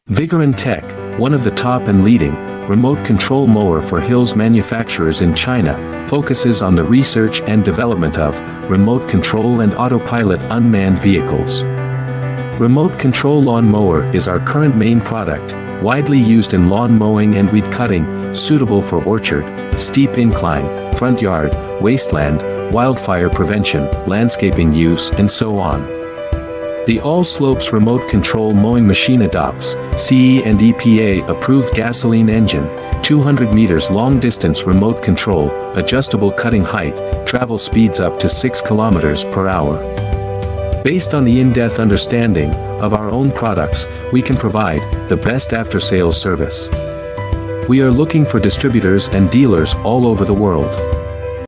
Vigor & Tech, one of the top and leading remote control mower for hills manufacturers in China, focuses on the research and development of remote control and autopilot unmanned vehicles. Remote control lawn mower is our current main product, widely used in lawn mowing and weed cutting, suitable for orchard, steep incline, front yard, wasteland, wildfire prevention, landscaping use and so on. The All Slopes remote control mowing machine adopts CE and EPA approved gasoline engine, 200 meters long distance remote control, adjustable cutting height, travel speeds up to 6 kilometers per hour. Based on the in-depth understanding of our own products, we can provide the best after-sales service. We are looking for distributors and dealers all over the world.